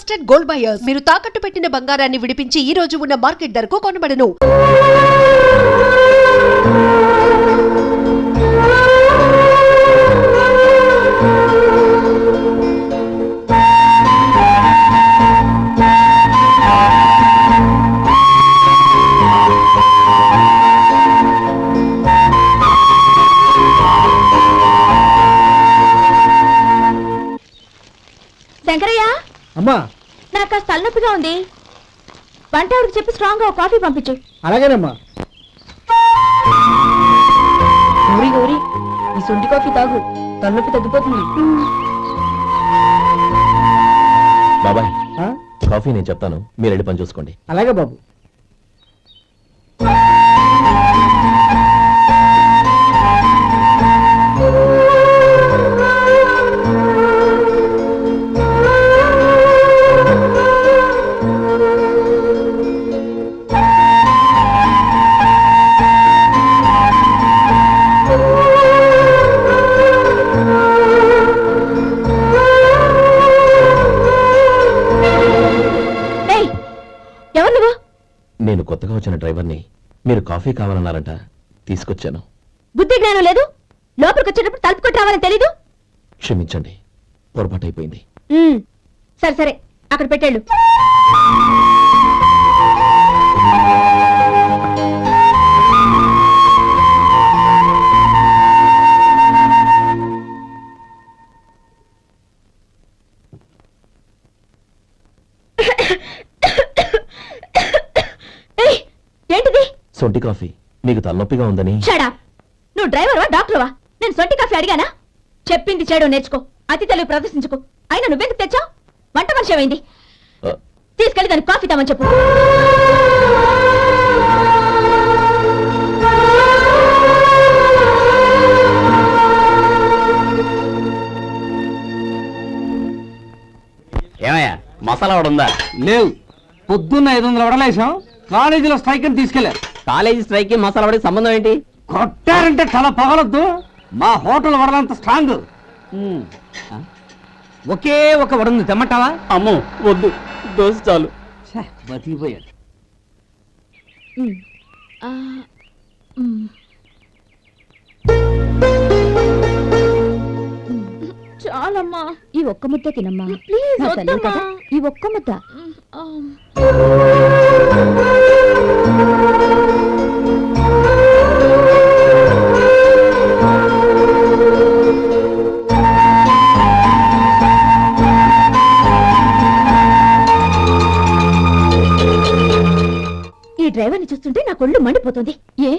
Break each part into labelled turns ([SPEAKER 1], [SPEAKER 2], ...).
[SPEAKER 1] Trusted gold buyers. మీరు తాకట్టు పెట్టిన బంగారాన్ని విడిపించి ఈ రోజు ఉన్న మార్కెట్ ధరకు కొనబడను.
[SPEAKER 2] శంకరయ్య,
[SPEAKER 3] అమ్మా
[SPEAKER 2] నాకు కాస్త తలనొప్పిగా ఉంది. వంట ఆవిడకి చెప్పి స్ట్రాంగ్ గా కాఫీ పంపించు.
[SPEAKER 3] అలాగేనమ్మా.
[SPEAKER 2] గౌరీ గౌరీ, ఈ సొంటి కాఫీ తాగు, తలనొప్పి తగ్గిపోతుంది.
[SPEAKER 4] బాబాయ్, కాఫీ నేను చెప్తాను, మీరు వెళ్ళి పని చూసుకోండి.
[SPEAKER 3] అలాగే బాబు.
[SPEAKER 4] నేను కొత్తగా వచ్చిన డ్రైవర్ని, మీరు కాఫీ కావాలన్నారంట, తీసుకొచ్చాను.
[SPEAKER 2] బుద్ధి జ్ఞానం లేదు. లోపలికి వచ్చేటప్పుడు తలుపు కొట్టి రావాలని తెలీదు.
[SPEAKER 4] క్షమించండి, పొరపాటు అయిపోయింది.
[SPEAKER 2] సరే సరే, అక్కడ పెట్టేళ్ళు. ఏంటిది?
[SPEAKER 4] సొంటి కాఫీ. మీకు తలనొప్పిగా ఉందని.
[SPEAKER 2] షడా, నువ్వు డ్రైవర్వా డాక్టర్వా? నేను సొంటి కాఫీ అడిగానా? చెప్పింది చేయడం నేర్చుకో, అతి తెలివి ప్రదర్శించుకో. అయినా నువ్వెందుకు తెచ్చావు? వంట మనిషి ఏమైంది? తీసుకెళ్ళి దానికి కాఫీ తామని చెప్పు.
[SPEAKER 5] ఏమయ్యా, మసాలా వడ ఉందా?
[SPEAKER 3] లేవు. పొద్దున్న 500 వడలేసాం. కాలేజీలో స్ట్రైక్ అని తీసుకెళ్లారు.
[SPEAKER 5] కాలేజీ స్ట్రైక్ కి మసాలా వడకి సంబంధం ఏంటి?
[SPEAKER 3] కొట్టారంటే తల పగలొద్దు. మా హోటల్ వడలంత స్ట్రాంగ్. ఒకే ఒక వడ ఉంది, తెమ్మంటావా?
[SPEAKER 5] అమ్మో వద్దు, దోశ చాలు.
[SPEAKER 3] బతికిపోయాడు.
[SPEAKER 2] చాలమ్మా, ఈ ఒక్క ముద్ద తినమ్మా ప్లీజ్. ఈ ఒక్క ముద్ద. ఈ డ్రైవర్ని చూస్తుంటే నా కొళ్ళు మండిపోతుంది. ఏ,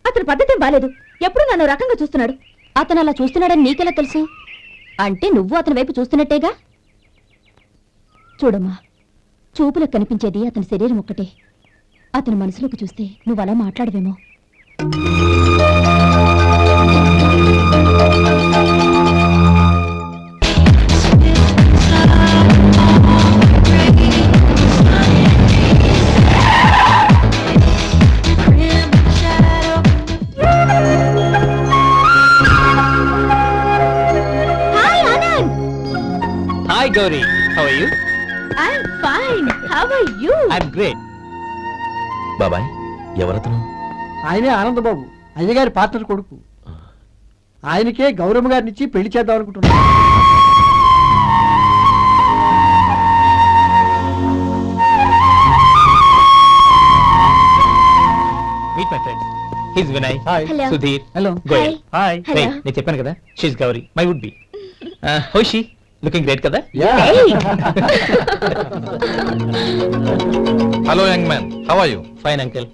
[SPEAKER 2] అతని పద్ధతి బాలేదు. ఎప్పుడు నన్ను రకంగా చూస్తున్నాడు. అతను అలా చూస్తున్నాడని నీకెలా తెలుసు? అంటే నువ్వు అతని వైపు చూస్తున్నట్టేగా. చూడమ్మా, చూపులకు కనిపించేది అతని శరీరం ఒక్కటే. అతని మనసులోకి చూస్తే నువ్వు అలా మాట్లాడవేమో.
[SPEAKER 5] Hi Gauri, how are you?
[SPEAKER 2] I'm fine. How are you?
[SPEAKER 5] I'm great.
[SPEAKER 4] బాబాయ్, ఎవరతను?
[SPEAKER 3] ఆయనే ఆనందబాబు, అయ్యగారి పార్ట్నర్ కొడుకు. ఆయనకే గౌరమ్మ గారిని ఇచ్చి పెళ్లి చేద్దాం అనుకుంటున్నా.
[SPEAKER 5] Meet my friend. He's Vinay.
[SPEAKER 2] Hello.
[SPEAKER 5] Sudhir.
[SPEAKER 3] Hello.
[SPEAKER 5] Goyal. Hi.
[SPEAKER 2] Hello.
[SPEAKER 5] Hey, నేను చెప్పాను కదా, she's Gauri, my would be. How is she? Looking great కదా?
[SPEAKER 2] Hey.
[SPEAKER 6] Hello young man, how are you?
[SPEAKER 5] Fine uncle.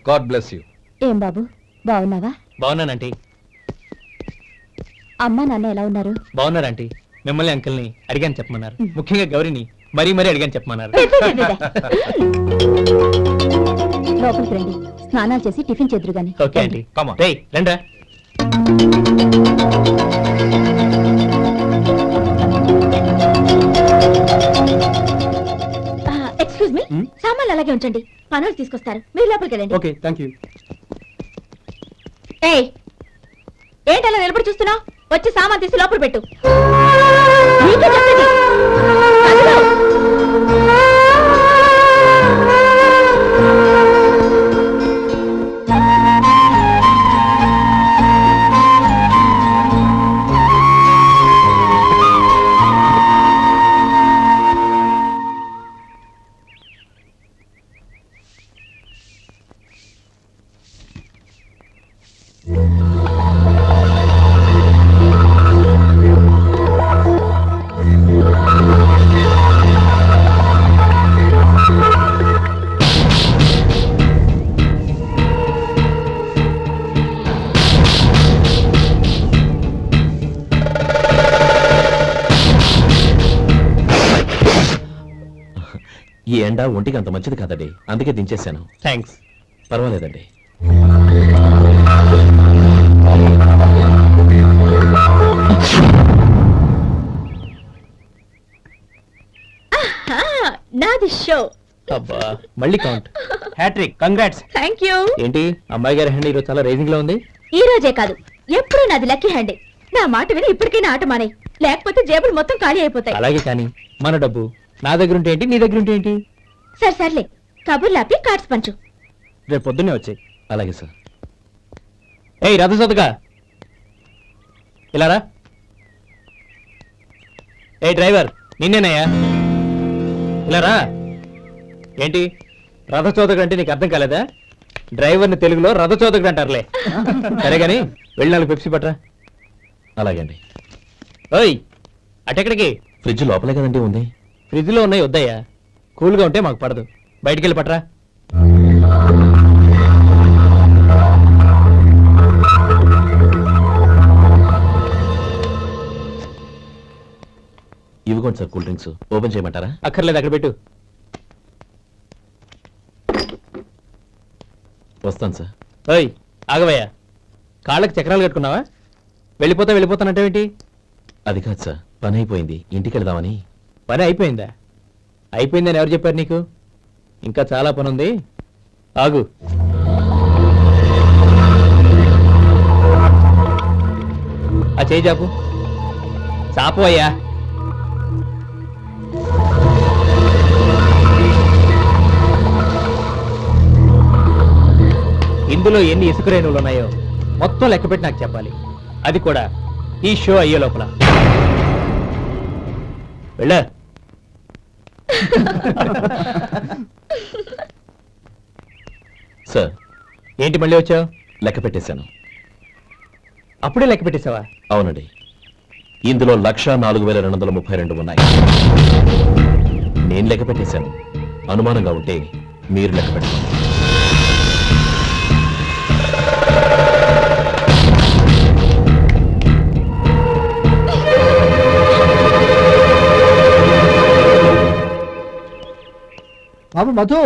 [SPEAKER 6] God bless you.
[SPEAKER 2] ఏం బాబు, బాగున్నావా?
[SPEAKER 5] బాగున్నానంటీ.
[SPEAKER 2] అమ్మా నాన్న ఎలా ఉన్నారు?
[SPEAKER 5] బాగున్నారంటీ. మిమ్మల్ని అంకుల్ని అడిగాను చెప్పమన్నారు. ముఖ్యంగా గౌరీని మరీ అడిగాను చెప్పమన్నారు.
[SPEAKER 2] లోపలికి రండి, స్నానాలు చేసి టిఫిన్ చేద్దరు గాని.
[SPEAKER 5] Okay aunty.
[SPEAKER 6] Come on.
[SPEAKER 5] రేయ్ రండ్రా.
[SPEAKER 2] ఎక్స్క్యూజ్ మీ, సామాన్లు అలాగే ఉంచండి, పనులు తీసుకొస్తారు. మీరు లోపలికి వెళ్ళండి.
[SPEAKER 3] Okay, thank you.
[SPEAKER 2] ఏయ్, ఏంటలా నిలబడి చూస్తున్నావు? వచ్చి సామాన్ తీసి లోపల పెట్టు. నీకే చెప్పేది.
[SPEAKER 4] ఈ ఎండ ఒంటికి అంత మంచిది కాదండి, అందుకే దించేశాను.
[SPEAKER 5] థ్యాంక్స్.
[SPEAKER 4] పర్వాలేదండి.
[SPEAKER 2] నాది షో.
[SPEAKER 5] అబ్బా మళ్ళీ count. Hat-trick, congrats.
[SPEAKER 2] Thank you.
[SPEAKER 5] ఏంటి అమ్మాయి గారి హ్యాండ్ ఈరోజు చాలా రేజింగ్ లో ఉంది.
[SPEAKER 2] ఈ రోజే కాదు, ఎప్పుడూ నాది లక్కీ హ్యాండే. నా మాట విని ఇప్పటికైనా ఆట మానే, లేకపోతే జేబులు మొత్తం ఖాళీ అయిపోతాయి.
[SPEAKER 5] అలాగే కానీ మన డబ్బు నా దగ్గర ఉంటే ఏంటి, నీ దగ్గర ఉంటే ఏంటి?
[SPEAKER 2] సరే సర్లే, కబుర్లు ఆపి కార్డ్స్ పంచు.
[SPEAKER 5] రేపు పొద్దున్నే వచ్చాయి.
[SPEAKER 4] అలాగే సార్.
[SPEAKER 5] ఏయ్ రథసోదక, ఇలా రా. ఏ డ్రైవర్, నిన్నేనయ్యా, ఇలా రా. ఏంటి రథచోదకుడు అంటే నీకు అర్థం కాలేదా? డ్రైవర్ని తెలుగులో రథచోదకుడు అంటారులే. సరే గాని వెళ్ళి 4 పెప్సీ పట్రా.
[SPEAKER 4] అలాగే అండి.
[SPEAKER 5] ఓయ్ అటెక్కడికి?
[SPEAKER 4] ఫ్రిడ్జ్ లోపలే కదండి ఉంది.
[SPEAKER 5] ఫ్రిడ్జ్ లో ఉన్నాయి, వద్దయ్యా. కూల్గా ఉంటే మాకు పడదు. బయటికి వెళ్ళి పట్రా.
[SPEAKER 4] ఇవ్వకోండి సార్ కూల్ డ్రింక్స్. ఓపెన్ చేయమంటారా?
[SPEAKER 5] అక్కర్లేదు, అక్కడ పెట్టు.
[SPEAKER 4] వస్తాను సార్.
[SPEAKER 5] ఓయ్ ఆగవయ్యా, కాళ్ళకి చక్రాలు కట్టుకున్నావా? వెళ్ళిపోతానంటావేంటి?
[SPEAKER 4] అది కాదు సార్, పని అయిపోయింది, ఇంటికి వెళదామని.
[SPEAKER 5] పని అయిపోయిందా? అయిపోయిందని ఎవరు చెప్పారు నీకు? ఇంకా చాలా పని ఉంది, ఆగు. ఆ చేయి చాపు. చాపు అయ్యా. ఇందులో ఎన్ని ఇసుక రేణువులు ఉన్నాయో మొత్తం లెక్కపెట్టి నాకు చెప్పాలి. అది కూడా ఈ షో అయ్యే లోపల. వెళ్ళ.
[SPEAKER 4] సార్
[SPEAKER 5] ఏంటి మళ్ళీ వచ్చావు?
[SPEAKER 4] లెక్క పెట్టేశాను.
[SPEAKER 5] అప్పుడే లెక్క పెట్టేశావా?
[SPEAKER 4] అవునండి, ఇందులో 1,04,232 ఉన్నాయి. నేను లెక్క పెట్టేశాను. అనుమానంగా ఉంటే మీరు లెక్క పెట్టండి.
[SPEAKER 3] బాబు మధు,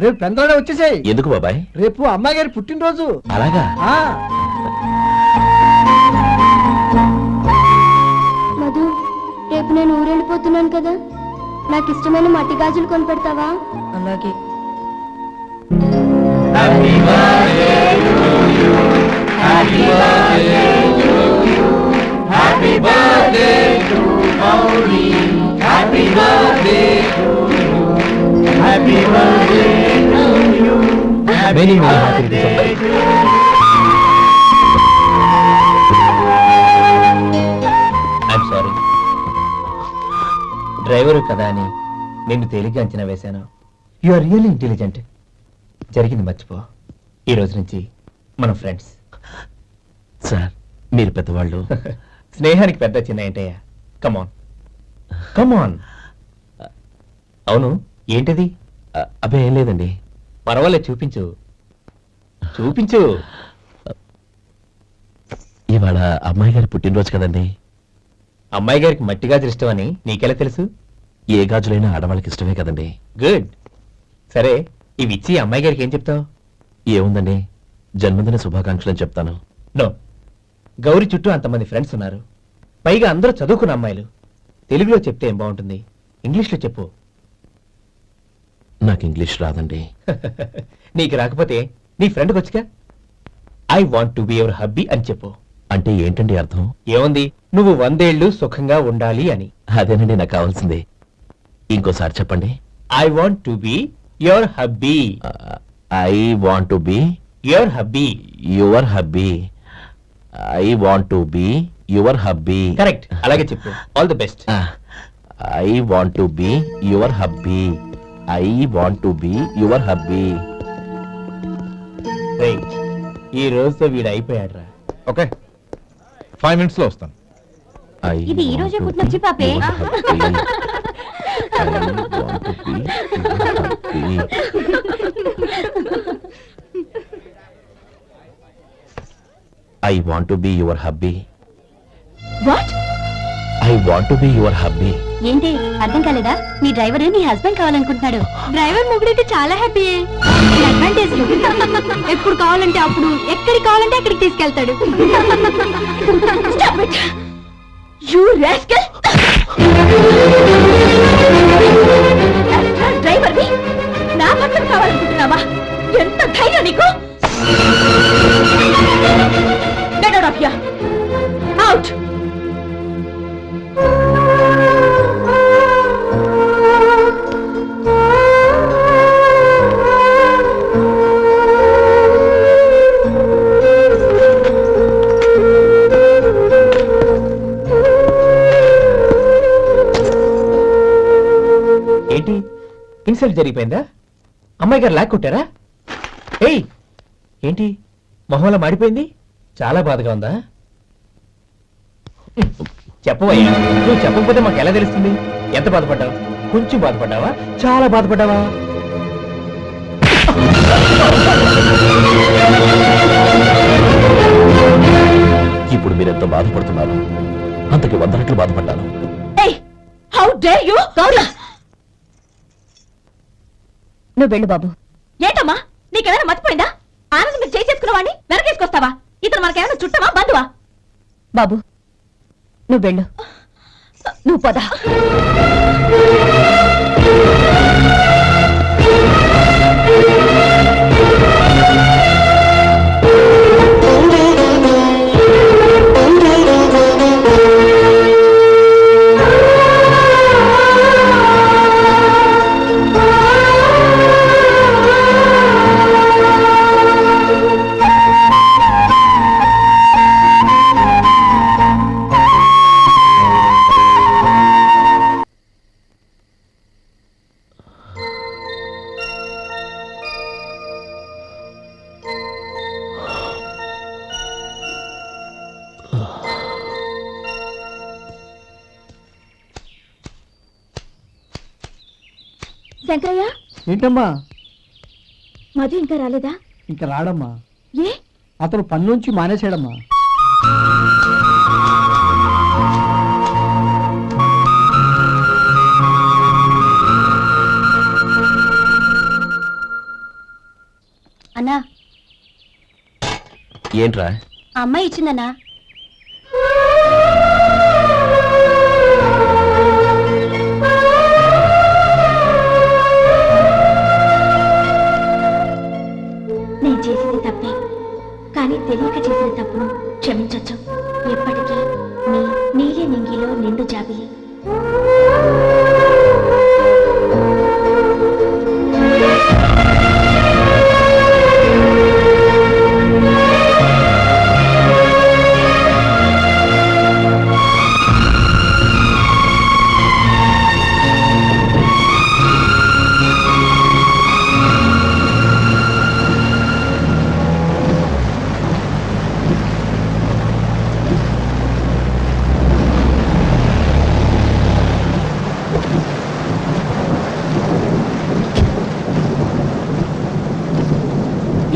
[SPEAKER 3] రేపు పెందలాడే వచ్చేసాయి.
[SPEAKER 4] ఎందుకు బాబాయ్?
[SPEAKER 3] రేపు అమ్మాయి గారి పుట్టినరోజు.
[SPEAKER 4] అలాగా?
[SPEAKER 3] ఆ
[SPEAKER 7] మధు, రేపు నేను ఊరెళ్ళిపోతున్నాను కదా, నాకు ఇష్టమైన మట్టి గాజులు కొనిపెడతావా?
[SPEAKER 2] అలాగే.
[SPEAKER 5] Many happy returns. I'm sorry. Driver కదా అని నిన్ను తేలిగ్గా అంచనా వేశాను. You are really intelligent. జరిగింది మర్చిపో. ఈ రోజు నుంచి మనం ఫ్రెండ్స్.
[SPEAKER 4] సార్ మీరు పెద్దవాళ్ళు.
[SPEAKER 5] స్నేహానికి పెద్ద చిన్న ఏంటయ్యా? కమాన్ కమాన్. అవును, ఏంటిది?
[SPEAKER 4] అబ్బే ఏం లేదండి.
[SPEAKER 5] పర్వాలేదు, చూపించు చూపించు.
[SPEAKER 4] ఇవాళ అమ్మాయి గారి పుట్టినరోజు కదండి.
[SPEAKER 5] అమ్మాయి గారికి మట్టి గాజులు ఇష్టం అని నీకెలా తెలుసు?
[SPEAKER 4] ఏ గాజులైనా ఆడవాళ్ళకి ఇష్టమే కదండి.
[SPEAKER 5] గుడ్. సరే, ఇవి ఇచ్చి అమ్మాయి గారికి ఏం చెప్తావు?
[SPEAKER 4] ఏముందండి, జన్మదిన శుభాకాంక్షలు అని చెప్తాను.
[SPEAKER 5] నో, గౌరీ చుట్టూ అంతమంది ఫ్రెండ్స్ ఉన్నారు, పైగా అందరూ చదువుకున్న అమ్మాయిలు. తెలుగులో చెప్తే ఏం బాగుంటుంది? ఇంగ్లీష్లో చెప్పు.
[SPEAKER 4] నాకు ఇంగ్లీష్ రాదండి.
[SPEAKER 5] నీకు రాకపోతే నీ ఫ్రెండ్కి వచ్చిగా I want to be your hubby అని చెప్పు.
[SPEAKER 4] అంటే ఏంటండి అర్థం?
[SPEAKER 5] ఏముంది, నువ్వు 100 ఏళ్ళు సుఖంగా ఉండాలి అని.
[SPEAKER 4] అదేనండి నాకు కావాల్సింది. ఇంకోసారి చెప్పండి.
[SPEAKER 5] I want to be your hubby.
[SPEAKER 4] I want to be
[SPEAKER 5] your hubby.
[SPEAKER 4] Your hubby. I want to be your hubby.
[SPEAKER 5] Correct, అలాగే చెప్పు. All the best.
[SPEAKER 4] I want to be your hubby. I want to be your hubby.
[SPEAKER 5] ఈ రోజుతో వీడు అయిపోయాడ్రా.
[SPEAKER 6] Okay, 5 minutes లో వస్తాను.
[SPEAKER 7] ఇది ఈ రోజే పుట్టినొచ్చి పాపే.
[SPEAKER 4] I want to be your hubby.
[SPEAKER 2] What?
[SPEAKER 4] I want to be your hubby.
[SPEAKER 2] ఏంటి అర్థం కాలేదా? మీ డ్రైవర్ నీ హస్బెండ్ కావాలనుకుంటున్నాడు. డ్రైవర్ మొగుడైతే చాలా హ్యాపీ. అడ్వాంటేజ్ ఎప్పుడు కావాలంటే అప్పుడు, ఎక్కడికి కావాలంటే అక్కడికి తీసుకెళ్తాడు. You rascal! డ్రైవర్ నా భర్తను కావాలనుకుంటున్నావా? ఎంత ధైర్యం నీకు! Get out of here! Out!
[SPEAKER 5] ఏంటి ఇన్సల్ట్ జరిగిపోయిందా? అమ్మాయి గారు లాక్ కొట్టారా? ఏయ్ ఏంటి మొహంలో మాడిపోయింది? చాలా బాధగా ఉందా? చెప్పవయ్యా, నువ్వు చెప్పకపోతే మాకు ఎలా తెలుస్తుంది? ఎంత బాధపడ్డావు? కొంచెం బాధపడ్డావా? చాలా బాధపడ్డావా?
[SPEAKER 4] ఇప్పుడు మీరెంత బాధపడుతున్నారు, అంతకి 100 రెట్లు బాధపడ్డాను.
[SPEAKER 2] Hey! How dare you! Gauri! నువ్వు వెళ్ళు బాబు. ఏంటమ్మా నీకేమైనా మర్చిపోయిందా? ఆనందం మీరు చేసేసుకున్నవాడిని వెనకేసుకొస్తావా? ఇతను మనకేమైనా చుట్టమా బంధువా? బాబు నువ్వు వెళ్ళు. నువ్వు పద. శంకరయ్య,
[SPEAKER 3] ఏంటమ్మా?
[SPEAKER 2] మధు ఇంకా రాలేదా?
[SPEAKER 3] ఇంకా రాడమ్మా.
[SPEAKER 2] ఏ?
[SPEAKER 3] అతను పని నుంచి మానేశాడమ్మా.
[SPEAKER 2] అన్నా,
[SPEAKER 4] ఏంట్రా?
[SPEAKER 2] ఆ అమ్మాయి ఇచ్చిందన్నా. నేను చేసింది తప్పే, కానీ తెలియక చేసిన తప్పును క్షమించొచ్చు. ఎప్పటికీ నీ నీలి నింగిలో నిండు జాబిలి.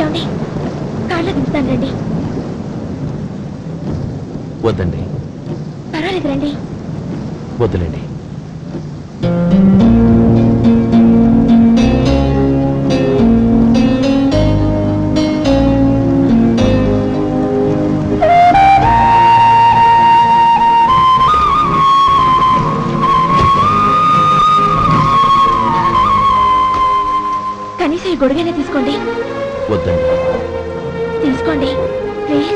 [SPEAKER 2] ఏమండి, కాళ్ళ దింపుతాను రండి.
[SPEAKER 4] వద్దండి,
[SPEAKER 2] పర్వాలేదు రండి.
[SPEAKER 4] వద్దులేండి.
[SPEAKER 2] కనీసం ఈ గొడుగైనా తీసుకోండి.
[SPEAKER 4] వద్దండి.
[SPEAKER 2] తీసుకోండి ప్లీజ్.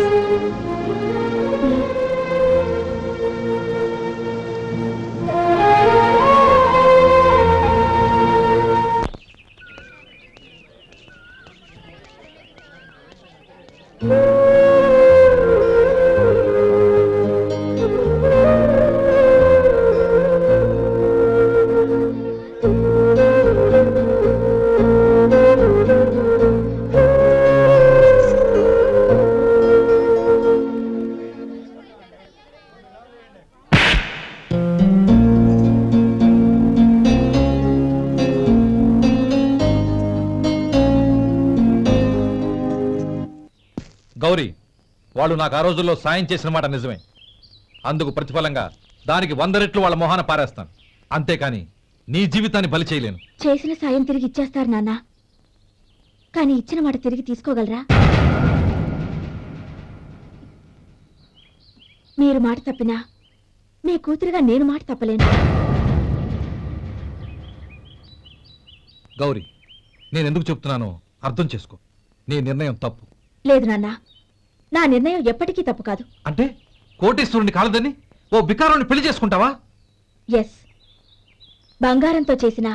[SPEAKER 6] గౌరీ, వాళ్ళు నాకు ఆ రోజుల్లో సాయం చేసిన మాట నిజమే. అందుకు ప్రతిఫలంగా దానికి 100 రెట్లు వాళ్ళ మొహాన పారేస్తాను. అంతేకాని నీ జీవితాన్ని బలి చేయలేను.
[SPEAKER 2] చేసిన సాయం తిరిగి ఇచ్చేస్తారు నాన్న, కానీ ఇచ్చిన మాట తిరిగి తీసుకోగలరా? మీరు మాట తప్పినా మీ కూతురుగా నేను మాట తప్పలేను.
[SPEAKER 6] గౌరీ, నేనెందుకు చెప్తున్నానో అర్థం చేసుకో. నీ నిర్ణయం తప్పు.
[SPEAKER 2] లేదు నాన్న, నా నిర్ణయం ఎప్పటికీ తప్పు కాదు.
[SPEAKER 6] అంటే కోటేశ్వరుని కాలదని ఓ బికారాన్ని పెళ్లి చేసుకుంటావా?
[SPEAKER 2] ఎస్, బంగారంతో చేసిన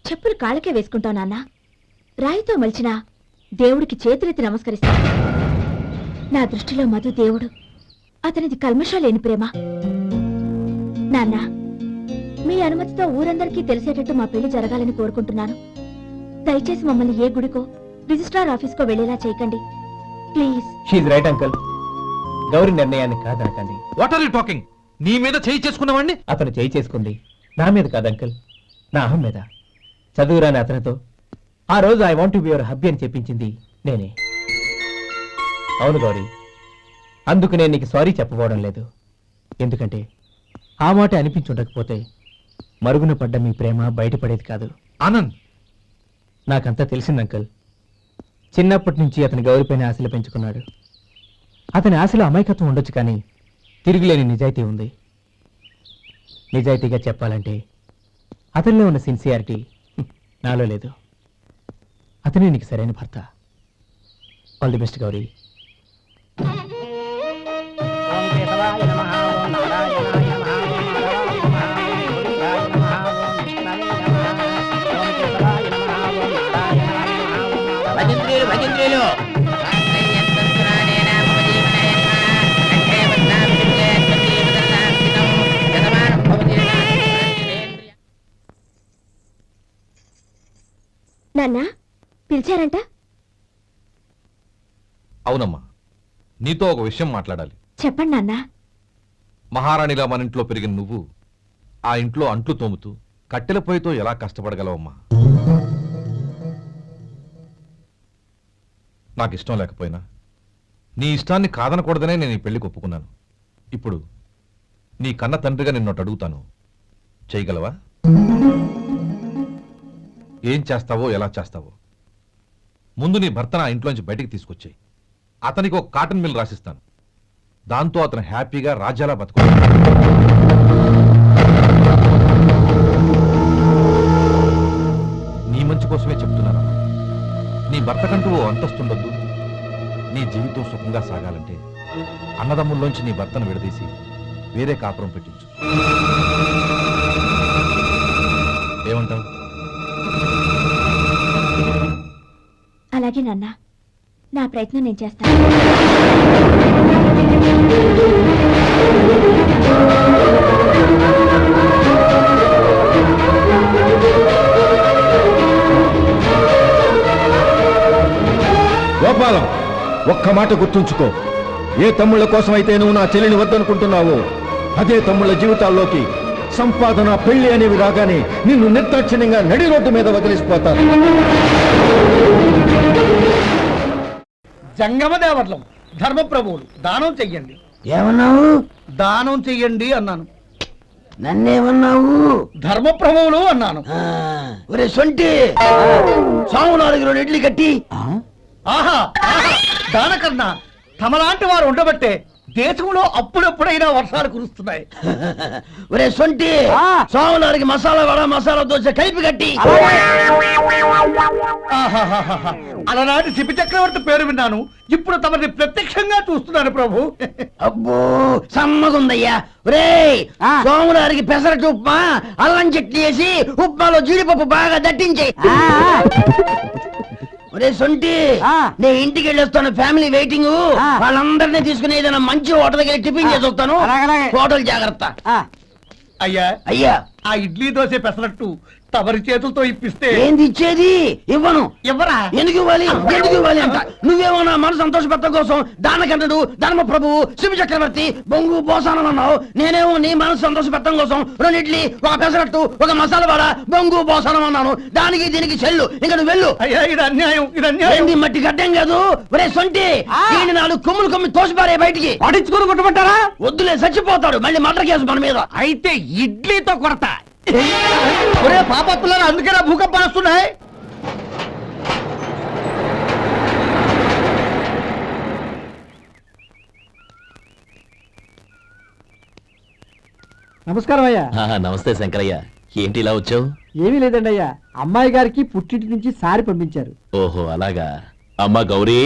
[SPEAKER 2] చెప్పులు కాళ్ళకే వేసుకుంటావు నాన్న. రాయితో మలిచిన దేవుడికి చేతులెత్తి నమస్కరిస్తా. నా దృష్టిలో మధు దేవుడు, అతనిది కల్మషం లేని ప్రేమ. నాన్న, మీ అనుమతితో ఊరందరికీ తెలిసేటట్టు మా పెళ్లి జరగాలని కోరుకుంటున్నాను. దయచేసి మమ్మల్ని ఏ గుడికో రిజిస్ట్రార్ ఆఫీస్కో వెళ్లేలా చేయకండి ప్లీజ్.
[SPEAKER 5] షీఈ్ రైట్ అంకుల్. గౌరీ నిర్ణయాన్ని కాదనకండి.
[SPEAKER 6] What are you talking? నీ మీద చేయి చేసుకున్నవాడిని
[SPEAKER 5] అతను చేయి చేసుకుంది నా మీద కాదు అంకుల్, నా అహం మీద. చదువురాని అతనితో ఆ రోజు I want be your hubby అని చెప్పించింది నేనే. అవును గౌరీ, అందుకు నేను నీకు సారీ చెప్పబోవడం లేదు. ఎందుకంటే ఆ మాట అనిపించుండకపోతే మరుగున పడ్డ మీ ప్రేమ బయటపడేది కాదు.
[SPEAKER 6] ఆనంద్,
[SPEAKER 5] నాకంతా తెలిసింది అంకుల్. చిన్నప్పటి నుంచి అతని గౌరీపైన ఆశలు పెంచుకున్నాడు. అతని ఆశలో అమాయకత్వం ఉండొచ్చు, కానీ తిరుగులేని నిజాయితీ ఉంది. నిజాయితీగా చెప్పాలంటే అతనిలో ఉన్న సిన్సియారిటీ నాలో లేదు. అతనే నీకు సరైన భర్త. All the best Gauri.
[SPEAKER 2] నాన్న, పిలిచారంట?
[SPEAKER 6] అవునమ్మా, నీతో ఒక విషయం మాట్లాడాలి.
[SPEAKER 2] చెప్పండి నాన్న.
[SPEAKER 6] మహారాణిలా మన ఇంట్లో పెరిగిన నువ్వు ఆ ఇంట్లో అంట్లు తోముతూ కట్టెల పొయ్యితో ఎలా కష్టపడగలవమ్మా? నాకు ఇష్టం లేకపోయినా నీ ఇష్టాన్ని కాదనకూడదనే నేను ఈ పెళ్లికి ఒప్పుకున్నాను. ఇప్పుడు నీ కన్న తండ్రిగా నిన్నొకటి అడుగుతాను, చేయగలవా? ఏం చేస్తావో, ఎలా చేస్తావో ముందు నీ భర్తను ఆ ఇంట్లోంచి బయటికి తీసుకొచ్చాయి. అతనికి ఒక కాటన్ మిల్ రాసిస్తాను. దాంతో అతను హ్యాపీగా రాజ్యాలా బతుకు. నీ మంచి కోసమే చెప్తున్నాను. నీ భర్తకంటూ ఓ అంతస్తుండొద్దు. నీ జీవితం సుఖంగా సాగాలంటే అన్నదమ్ముల్లోంచి నీ భర్తను విడదీసి వేరే కాపురం పెట్టించు. ఏమంటావు?
[SPEAKER 2] అలాగే నాన్న, నా ప్రయత్నం నేను చేస్తాను.
[SPEAKER 8] గోపాలం, ఒక్క మాట గుర్తుంచుకో. ఏ తమ్ముళ్ళ కోసమైతే నువ్వు నా చెల్లిని వద్దనుకుంటున్నావో అదే తమ్ముళ్ళ జీవితాల్లోకి సంపాదన, పెళ్లి అనేవి రాగానే నిన్ను నిర్దాక్షిణ్యంగా నడి రోడ్డు మీద వదిలిసిపోతారు.
[SPEAKER 3] జంగమదేవర్లం, ధర్మప్రభువులు, దానం చెయ్యండి.
[SPEAKER 9] ఏమన్నావు?
[SPEAKER 3] దానం చెయ్యండి అన్నాను.
[SPEAKER 9] నన్నేమన్నావు?
[SPEAKER 3] ధర్మప్రభువులు అన్నాను.
[SPEAKER 9] ఒరే సొంటి, సాము 4 ఇడ్లీ కట్టి.
[SPEAKER 3] ఆహా, దానకన్నా తమలాంటి వారు ఉండబట్టే దేశంలో అప్పుడెప్పుడైనా వర్షాలు కురుస్తున్నాయి.
[SPEAKER 9] ఒరే సొంటి, సాము 4 మసాలా వడ, మసాలా దోశ కలిపి కట్టి.
[SPEAKER 3] ఆహాహాహా. అలనాటి శిపి చక్రవర్తి పేరు విన్నాను, ఇప్పుడు తమని ప్రత్యక్షంగా చూస్తున్నాను ప్రభు.
[SPEAKER 9] అబ్బో సమ్మగుందయ్యా. ఒరే సోములారికి పెసరట్టు ఉప్మా, అల్లం చట్నీ వేసి ఉప్మాలో జీడిపప్పు బాగా దట్టించి. ఒరే సొంటి, నేను ఇంటికి వెళ్ళొస్తాను, ఫ్యామిలీ వెయిటింగ్. వాళ్ళందరినీ తీసుకుని ఏదైనా మంచి హోటల్ దగ్గర టిఫిన్ చేసి వస్తాను. హోటల్ జాగ్రత్త.
[SPEAKER 3] అయ్యా
[SPEAKER 9] అయ్యా,
[SPEAKER 3] ఆ ఇడ్లీ దోశ పెసరట్టు తమరి చేతులతో ఇప్పిస్తే.
[SPEAKER 9] ఏంది ఇచ్చేది? ఇవ్వను.
[SPEAKER 3] ఎవరా?
[SPEAKER 9] ఎందుకు ఇవ్వాలి? ఎందుకు ఇవ్వాలి అంట? నువ్వేమన్నా మన సంతోషపెట్టడం కోసం దానకంటుడు, ధర్మ ప్రభువు, శివ చక్రవర్తి, బొంగు బోసానం అన్నావు. నేనేమో నీ మనసు సంతోషపెట్టడం కోసం 2 ఇడ్లీ, ఒక పెసరట్టు, ఒక మసాలా వడ, బొంగు బోసానం అన్నాను. దానికి దీనికి చెల్లు. ఇంకా నువ్వు వెళ్ళు.
[SPEAKER 3] అయ్యా ఇది అన్యాయం, ఇది అన్యాయం.
[SPEAKER 9] ఏంది మట్టి గడ్డం కాదు. ఒరే సొంటి, దీన్ని 4 కొమ్ములు తోసిపారే బయటికి.
[SPEAKER 3] పడించుకుని కొట్టమంటారా?
[SPEAKER 9] వద్దులే, చచ్చిపోతాడు. మళ్ళీ మర్డర్ కేసు మన మీద.
[SPEAKER 3] అయితే ఇడ్లీతో కొడతా. ఒరే పాపత్తులారా, అందుకేనా భూకంపాలు వస్తున్నాయి? నమస్కారం అయ్యా.
[SPEAKER 4] నమస్తే శంకరయ్య, ఏంటి ఇలా వచ్చావు?
[SPEAKER 3] ఏమీ లేదండి అయ్యా, అమ్మాయి గారికి పుట్టింటి నుంచి సారి పంపించారు.
[SPEAKER 4] ఓహో అలాగా. అమ్మా గౌరీ,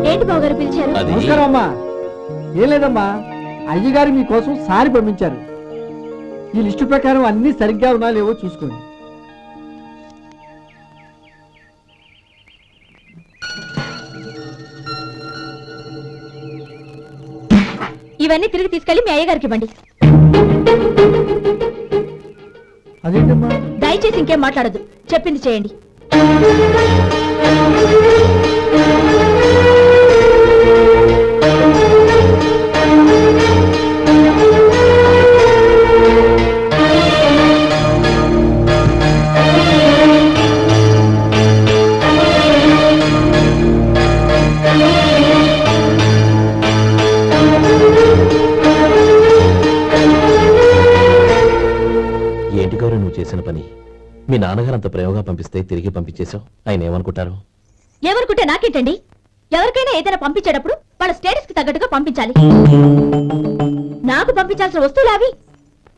[SPEAKER 2] ఏంటి బావగారు పిలిచారు?
[SPEAKER 4] అది
[SPEAKER 3] నమస్కారం అమ్మా. ఏం లేదమ్మా, అయ్యగారు మీకోసం సారి పంపించారు. ఈ లిస్టు ప్రకారం అన్ని సరిగ్గా ఉన్నా లేవో చూసుకోండి.
[SPEAKER 2] ఇవన్నీ తిరిగి తీసుకెళ్లి మీ అయ్యగారికి ఇవ్వండి.
[SPEAKER 3] అదేంటమ్మా?
[SPEAKER 2] దయచేసి ఇంకేం మాట్లాడద్దు, చెప్పింది చేయండి.
[SPEAKER 4] ఏంటి గౌరీ నువ్వు చేసిన పని? మీ నాన్నగారు అంత ప్రేమగా పంపిస్తే తిరిగి పంపించేశావు. ఆయన ఏమనుకుంటారు?
[SPEAKER 2] ఎవరుకుంటే నాకేంటండి? ఎవరికైనా ఏదైనా పంపించేటప్పుడు వాళ్ళ స్టేటస్ కి తగ్గట్టుగా పంపించాలి. నాకు పంపించాల్సిన వస్తువులు అవి.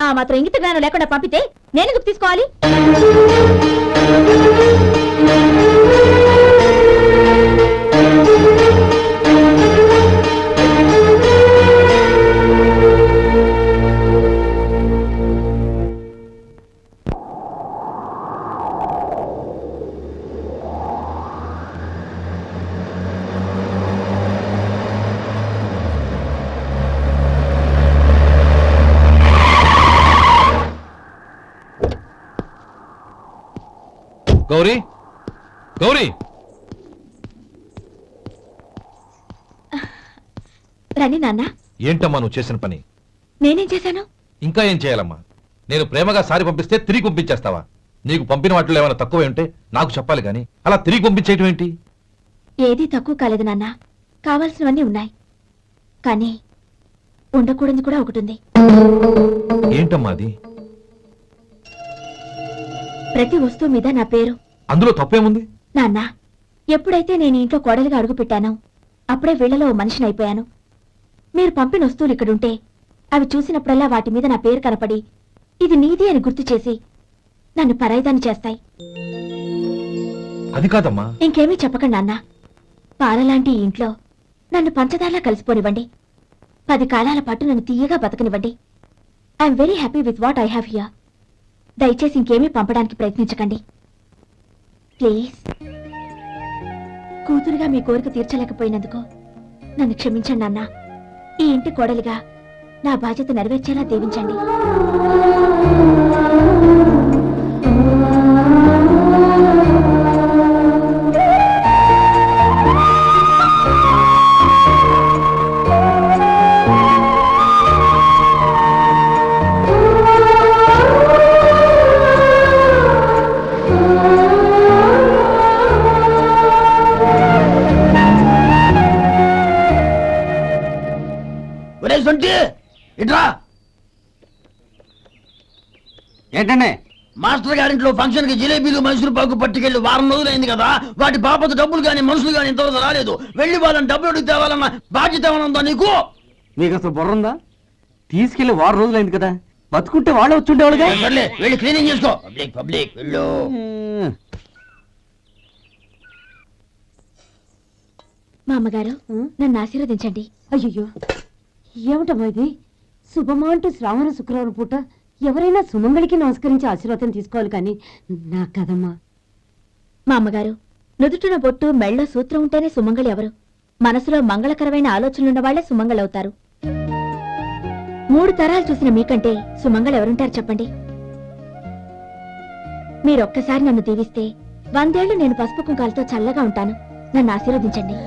[SPEAKER 2] ఆ మాత్రం ఇంగిత జ్ఞానం లేకుండా పంపితే నేను ఎందుకు తీసుకోవాలి?
[SPEAKER 6] గౌరీ, గౌరీ,
[SPEAKER 2] రండి నాన్న.
[SPEAKER 6] ఏంటమ్మా నువ్వు చేసిన పని?
[SPEAKER 2] నేనేం చేశాను?
[SPEAKER 6] ఇంకా ఏం చేయాలమ్మా? నేను ప్రేమగా సారి పంపిస్తే తిరిగి పంపించేస్తావా? నీకు పంపిన వాటిలో ఏమైనా తక్కువ ఉంటే నాకు చెప్పాలి కానీ అలా తిరిగి పంపించేయటం ఏంటి?
[SPEAKER 2] ఏదీ తక్కువ కాలేదు నాన్న, కావాల్సినవన్నీ ఉన్నాయి. కానీ ఉండకూడదు కూడా ఒకటి ఉంది.
[SPEAKER 6] ఏంటమ్మా అది?
[SPEAKER 2] ప్రతి వస్తువు మీద నా పేరు.
[SPEAKER 6] అందులో తప్పేముంది?
[SPEAKER 2] నాన్న, ఎప్పుడైతే నేను ఇంట్లో కోడలిగా అడుగు పెట్టానో అప్పుడే వీళ్లలో ఓ మనిషిని అయిపోయాను. మీరు పంపిన వస్తువులు ఇక్కడుంటే అవి చూసినప్పుడల్లా వాటి మీద నా పేరు కనపడి ఇది నీది అని గుర్తు చేసి నన్ను పరాయిదాన్ని చేస్తాయి.
[SPEAKER 6] అది కాదమ్మా.
[SPEAKER 2] ఇంకేమీ చెప్పకండి నాన్న. పాలలాంటి ఈ ఇంట్లో నన్ను పంచదారలా కలిసిపోనివ్వండి. 10 కాలాల పాటు నన్ను తీయగా బతకనివ్వండి. I'm very happy with what I have here. దయచేసి ఇంకేమీ పంపడానికి ప్రయత్నించకండి ప్లీజ్. కూతురుగా మీ కోరిక తీర్చలేకపోయినందుకు నన్ను క్షమించండి నాన్న. ఈ ఇంటి కోడలిగా నా బాధ్యత నెరవేర్చేలా దీవించండి.
[SPEAKER 9] ఒరే సొంటి, ఇట్రా.
[SPEAKER 3] ఏంటండి?
[SPEAKER 9] మాస్టర్ గారింట్లో ఫంక్షన్ కి జిలేబీలు మైసూరు పాకు పట్టుకెళ్ళి వారం రోజులైంది కదా. వాటి బాపత డబ్బులు కానీ మనుషులు కానీ ఇంతవరకు రాలేదు. వెళ్ళి వాళ్ళని డబ్బులు అడిగి తేవాలన్న బాధ్యత ఏమన్నా నీకు?
[SPEAKER 3] మీకు అసలు బుర్ర ఉందా? తీసుకెళ్లి 6 రోజులైంది కదా, బతుకుంటే వాళ్ళే వచ్చుండేవాళ్ళుగా.
[SPEAKER 9] సర్లే, వెళ్ళి క్లీనింగ్ చేసుకో. పబ్లిక్ పబ్లిక్ వెళ్ళు.
[SPEAKER 2] మా అమ్మగారు నన్ను ఆశీర్వదించండి.
[SPEAKER 10] అయ్యో, ఏమిటమ్మా ఇది? శుభమా అంటూ శ్రావణ శుక్రవారం పూట ఎవరైనా సుమంగళికి నమస్కరించి ఆశీర్వాదం తీసుకోవాలి కానీ నా కదమ్మా.
[SPEAKER 2] మా అమ్మగారు, నుదుటిన బొట్టు మెళ్ళో సూత్రం ఉంటేనే సుమంగళి ఎవరు? మనసులో మంగళకరమైన ఆలోచనలున్న వాళ్లే సుమంగళవుతారు. 3 తరాలు చూసిన మీకంటే సుమంగళ ఎవరుంటారు చెప్పండి? మీరొక్కసారి నన్ను దీవిస్తే 100 ఏళ్లు నేను పసుపు కుంకాలతో చల్లగా ఉంటాను. నన్ను ఆశీర్వదించండి.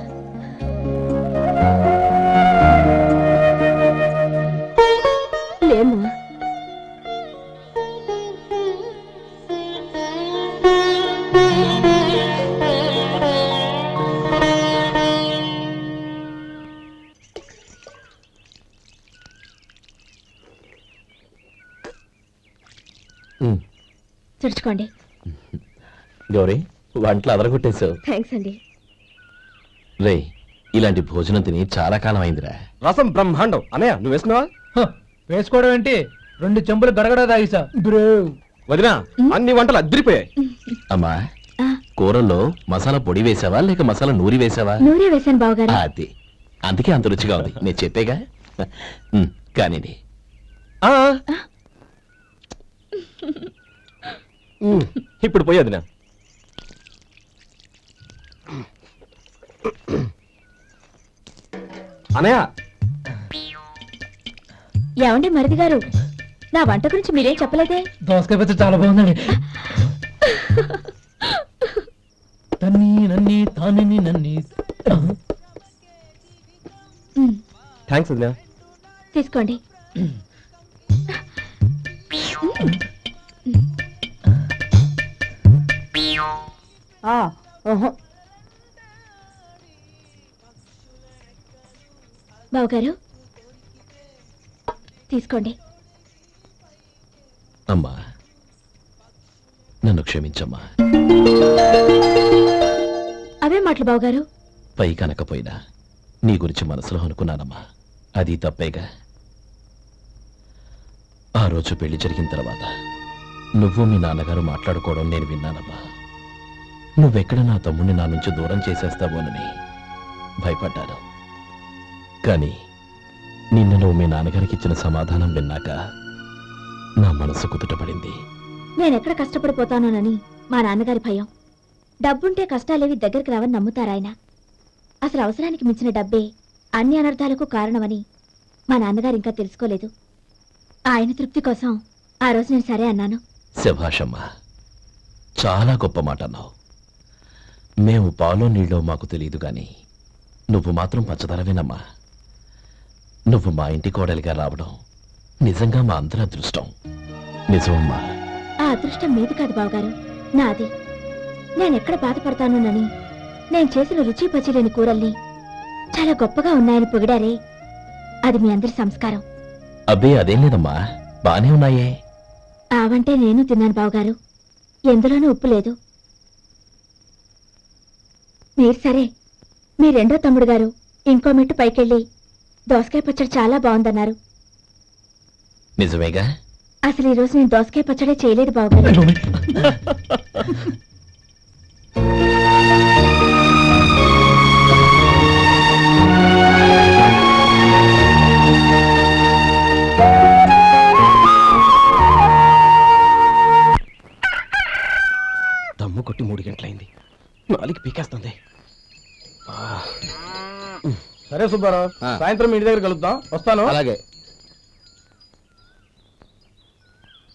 [SPEAKER 10] లేమ్మా,
[SPEAKER 2] తుడుచుకోండి.
[SPEAKER 4] గౌరీ వంటలు అదరగొట్టేశావు.
[SPEAKER 2] థ్యాంక్స్ అండి.
[SPEAKER 4] రే ఇలాంటి భోజనం తిని చాలా కాలం అయిందిరా.
[SPEAKER 5] రసం బ్రహ్మాండం. అన్నయ్య నువ్వు వేసుకున్నావా? వేసుకోవడం ఏంటి, 2 చెంబులు గడగడ తాగిసా. వదినా అన్ని వంటలు అద్దరిపోయాయి.
[SPEAKER 4] అమ్మా కూరల్లో మసాలా పొడి వేసావా లేక మసాలా నూరి వేసావా?
[SPEAKER 2] నూరే వేశాను బావగారు.
[SPEAKER 4] అది అందుకే అంత రుచిగా ఉంది. నేను చెప్పేగా. కానివ్వండి.
[SPEAKER 5] ఇప్పుడు పోయి వదినా. అన్నయ్య
[SPEAKER 2] ఏమండి మరిది గారు, నా వంట గురించి మీరేం చెప్పలేదే?
[SPEAKER 5] దోసకాయ పచ్చడి చాలా బాగుందండి. తన్ని నన్ని తాని నన్ని. థ్యాంక్స్ వదినా.
[SPEAKER 2] తీసుకోండి. బావగారు తీసుకోండి.
[SPEAKER 4] అమ్మా నన్ను క్షమించమ్మా.
[SPEAKER 2] అవే మాటలు బావగారు.
[SPEAKER 4] పై కనకపోయినా నీ గురించి మనసులో అనుకున్నానమ్మా. అది తప్పేగా. ఆ రోజు పెళ్లి జరిగిన తర్వాత నువ్వు మీ నాన్నగారు మాట్లాడుకోవడం నేను విన్నానమ్మా. నువ్వెక్కడ నా తమ్ముడిని నా నుంచి దూరం చేసేస్తావోనని భయపడ్డాను. కానీ నిన్న నువ్వు మీ నాన్నగారికి ఇచ్చిన సమాధానం విన్నాక నా మనసు కుదుటపడింది.
[SPEAKER 2] నేనెక్కడ కష్టపడిపోతానోనని మా నాన్నగారి భయం. డబ్బుంటే కష్టాలేవి దగ్గరికి రావని నమ్ముతారాయన. అసలు అవసరానికి మించిన డబ్బే అన్ని అనర్థాలకు కారణమని మా నాన్నగారు ఇంకా తెలుసుకోలేదు. ఆయన తృప్తి కోసం ఆ రోజు నేను సరే అన్నాను.
[SPEAKER 4] శభాషమ్మా, చాలా గొప్ప మాట అన్నావు. మేము పాలో నీళ్ళో మాకు తెలియదు గాని నువ్వు మాత్రం పచ్చదనవేనమ్మా. నువ్వు మా ఇంటి కోడలిగా రావడం నిజంగా మా అందరి అదృష్టం. నిజమమ్మా.
[SPEAKER 2] ఆ అదృష్టం మీది కాదు బావగారు, నాది. నేనెక్కడ బాధపడతానోనని నేను చేసిన రుచి పచిలేని కూరల్ని చాలా గొప్పగా ఉన్నాయని పొగిడారే, అది మీ అందరి సంస్కారం.
[SPEAKER 4] అబ్బే అదేం లేదమ్మా, బానే ఉన్నాయే.
[SPEAKER 2] ఆవంటే నేను తిన్నాను బావగారు, ఎందులోనూ ఉప్పు లేదు. మీరు సరే, మీ రెండో తమ్ముడు గారు ఇంకో మెట్టు పైకెళ్ళి దోసకాయ పచ్చడి చాలా బాగుందన్నారు.
[SPEAKER 4] నిజమేగా?
[SPEAKER 2] అసలు ఈ రోజు నేను దోసకాయ పచ్చడే చేయలేదు బావగారు.
[SPEAKER 5] దమ్ము కొట్టి 3 గంటలైంది. 4 పీకేస్తుంది. సరే సుబ్బారావు, సాయంత్రం ఇంటి దగ్గర కలుద్దాం. వస్తాను.
[SPEAKER 9] అలాగే.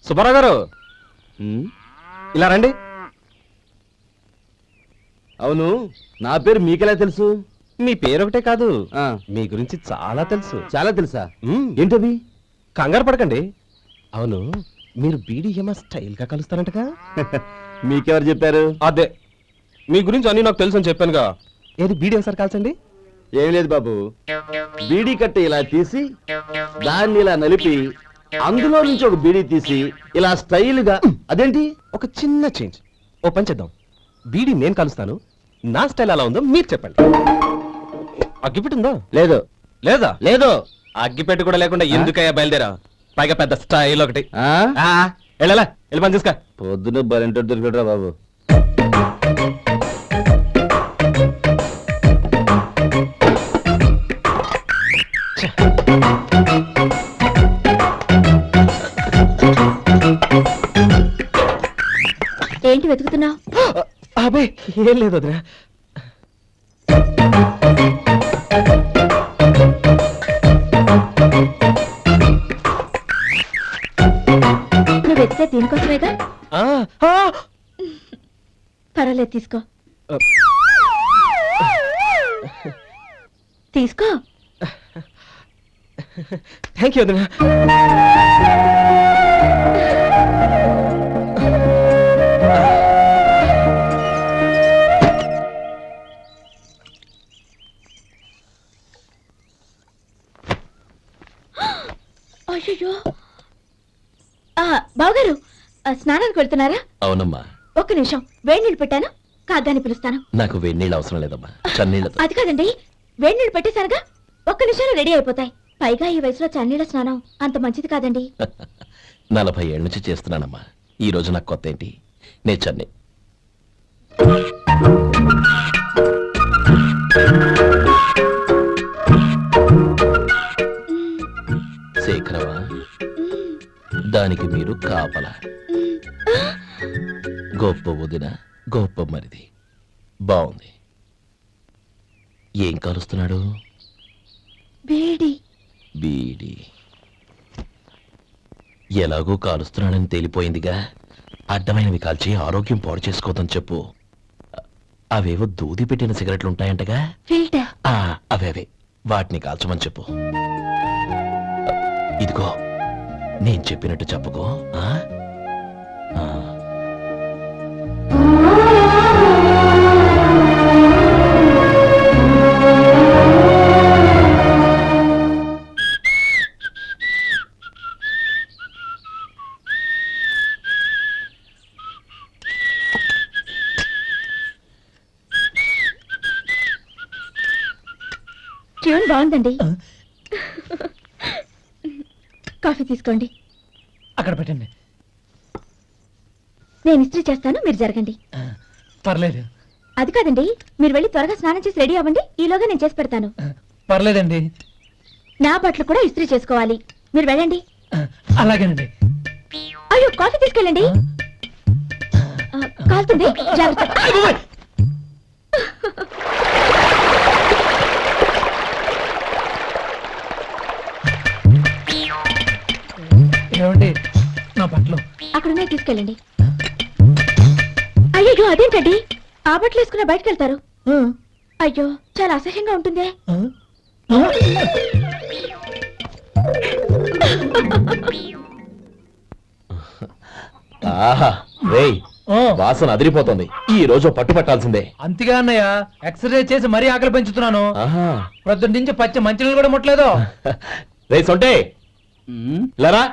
[SPEAKER 5] సుబ్బారావు గారు ఇలా రండి.
[SPEAKER 9] అవును, నా పేరు మీకెలా తెలుసు?
[SPEAKER 5] మీ పేరు ఒకటే కాదు, మీ గురించి చాలా తెలుసు.
[SPEAKER 9] చాలా తెలుసా? ఏంటది?
[SPEAKER 5] కంగారు పడకండి. అవును, మీరు బీడీఎంఆ స్టైల్ గా కలుస్తారంటగా?
[SPEAKER 9] మీకెవరు చెప్పారు?
[SPEAKER 5] అదే, మీ గురించి అన్ని నాకు తెలుసు అని చెప్పానుగా. ఏది బీడీ ఒకసారి కాల్చండి.
[SPEAKER 9] ఏం లేదు బాబు, బీడీ కట్ట ఇలా తీసి దాన్ని ఇలా నలిపి అందులో నుంచి ఒక బీడీ తీసి ఇలా స్టైల్ గా. అదేంటి?
[SPEAKER 5] ఒక చిన్న చేంజ్. ఓ పని చేద్దాం, బీడీ నేను కలుస్తాను, నా స్టైల్ ఎలా ఉందో మీరు చెప్పండి. అగ్గిపెట్టి ఉందా?
[SPEAKER 9] లేదు.
[SPEAKER 5] లేదా?
[SPEAKER 9] లేదు.
[SPEAKER 5] అగ్గిపెట్టి కూడా లేకుండా ఎందుకయ్యా బయలుదేరా? పైగా పెద్ద స్టైల్ ఒకటి.
[SPEAKER 9] ఆ?
[SPEAKER 5] వెళ్ళాలా, వెళ్ళి పని చూసుకో.
[SPEAKER 9] పొద్దున బరింటో దొరికడరా బాబు.
[SPEAKER 2] ఏంటి వెతుకుతున్నావు?
[SPEAKER 5] అబే ఏం లేదు వదినా.
[SPEAKER 2] నువ్వు వెతికే దీనికోసమేగా. పర్వాలేదు, తీసుకో. తీసుకో.
[SPEAKER 5] థ్యాంక్ యూ వదినా.
[SPEAKER 2] అయ్యో బావగారు, స్నానానికి వెళ్తున్నారా?
[SPEAKER 4] అవునమ్మా.
[SPEAKER 2] ఒక్క నిమిషం, వేడి నీళ్ళు పెట్టాను, కాగ్గాని పిలుస్తాను.
[SPEAKER 4] నాకు వేడి నీళ్ళు అవసరం లేదమ్మా, చన్నీళ్ళతో.
[SPEAKER 2] అది కాదండి, వేడి నీళ్ళు పెట్టేశారుగా, ఒక్క నిమిషంలో రెడీ అయిపోతాయి. పైగా ఈ వయసులో చన్నీళ్ళ స్నానం అంత మంచిది కాదండి.
[SPEAKER 4] 40 ఏళ్ళ నుంచి చేస్తున్నానమ్మా. ఈ రోజు నాకు కొత్త ఏంటి? నే చన్ని. శేఖరవా, దానికి మీరు కాపలా. గొప్ప వదిన, గొప్ప మరిది. బాగుంది. ఏం కాలుస్తున్నాడు?
[SPEAKER 2] వేడి.
[SPEAKER 4] బీడి. ఎలాగో కాలుస్తున్నాడని తేలిపోయిందిగా, అడ్డమైనవి కాల్చి ఆరోగ్యం పాడు చేసుకోవద్దని చెప్పు. అవేవో దూది పెట్టిన సిగరెట్లు ఉంటాయంటగా,
[SPEAKER 2] ఫిల్టర్.
[SPEAKER 4] అవే వాటిని కాల్చమని చెప్పు. ఇదిగో, నేను చెప్పినట్టు చెప్పుకో.
[SPEAKER 2] ట్యూన్ బాగుందండి. కాఫీ తీసుకోండి.
[SPEAKER 5] అక్కడ పెట్టండి.
[SPEAKER 2] నేను ఇస్త్రీ చేస్తాను, మీరు జరగండి.
[SPEAKER 5] పర్లేదు.
[SPEAKER 2] అది కాదండి, మీరు వెళ్ళి త్వరగా స్నానం చేసి రెడీ అవ్వండి, ఈలోగా నేను చేసి పెడతాను.
[SPEAKER 5] పర్లేదండి.
[SPEAKER 2] నా బట్టలు కూడా ఇస్త్రీ చేసుకోవాలి, మీరు వెళ్ళండి.
[SPEAKER 5] అలాగేనండి.
[SPEAKER 2] అయ్యో, కాఫీ తీసుకెళ్ళండి. కాలుతుంది, జాగ్రత్త.
[SPEAKER 5] ఏమండి, నా బట్టలు
[SPEAKER 2] అక్కడున్నా తీసుకెళ్ళండి. అయ్యో, అదేంటండి, ఆ బట్టలు వేసుకున్న బయటకు వెళ్తారు? అయ్యో, చాలా అసహ్యంగా ఉంటుందే.
[SPEAKER 4] ఆహా, రేయ్, వాసన అదిరిపోతుంది. ఈ రోజు పట్టు పట్టాల్సిందే.
[SPEAKER 5] అంతగా అన్నయ్య, ఎక్సర్సైజ్ చేసి మరీ ఆకలి పెంచుతున్నాను.
[SPEAKER 4] ఆహా,
[SPEAKER 5] ప్రొద్దున నుంచి పచ్చి మంచినీళ్ళు కూడా ముట్టలేదు.
[SPEAKER 4] రే సొంటే, లరా.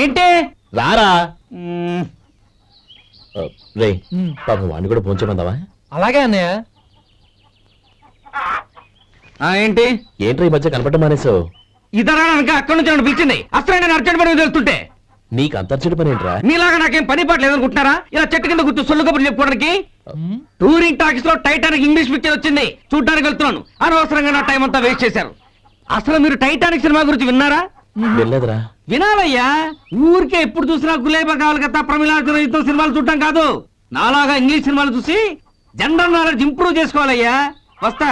[SPEAKER 9] ఏంటి?
[SPEAKER 4] రారా. రే, పాపం వాడిని కూడా పోంచమందావా?
[SPEAKER 5] అలాగే అన్నయ్య.
[SPEAKER 9] ఏంటి?
[SPEAKER 4] ఏంట్రా ఈ మధ్య కనపడటం మానేసావు?
[SPEAKER 9] ఇతర అక్కడి నుంచి నన్ను పిలిచింది. అసలు నేను అర్జెంట్ పని తెలుస్తుంటే
[SPEAKER 4] నీకు అంతర్చడి పని ఏంట్రా?
[SPEAKER 9] మీలాగా నాకేం పని పాట లేదనుకుంటున్నారా? ఇలా చెట్టు కింద గుర్తు సొల్లు కబుర్లు చెప్పుకోవడానికి. టూరింగ్ టాకీస్ లో టైటానిక్ ఇంగ్లీష్ పిక్చర్ వచ్చింది, చూడ్డానికి వెళ్తున్నాను. అనవసరంగా నా టైం అంతా వేస్ట్ చేశారు. అసలు మీరు టైటానిక్ సినిమా గురించి విన్నారా?
[SPEAKER 4] వెళ్ళలేదురా.
[SPEAKER 9] వినాలయ్యా. ఊరికే ఎప్పుడు చూసినా గులేబా కావాలి కదా, ప్రమిళ సినిమాలు చూడటం కాదు. నాలాగా ఇంగ్లీష్ సినిమాలు చూసి జనరల్ నాలెడ్జ్ ఇంప్రూవ్ చేసుకోవాలయ్యా. వస్తా.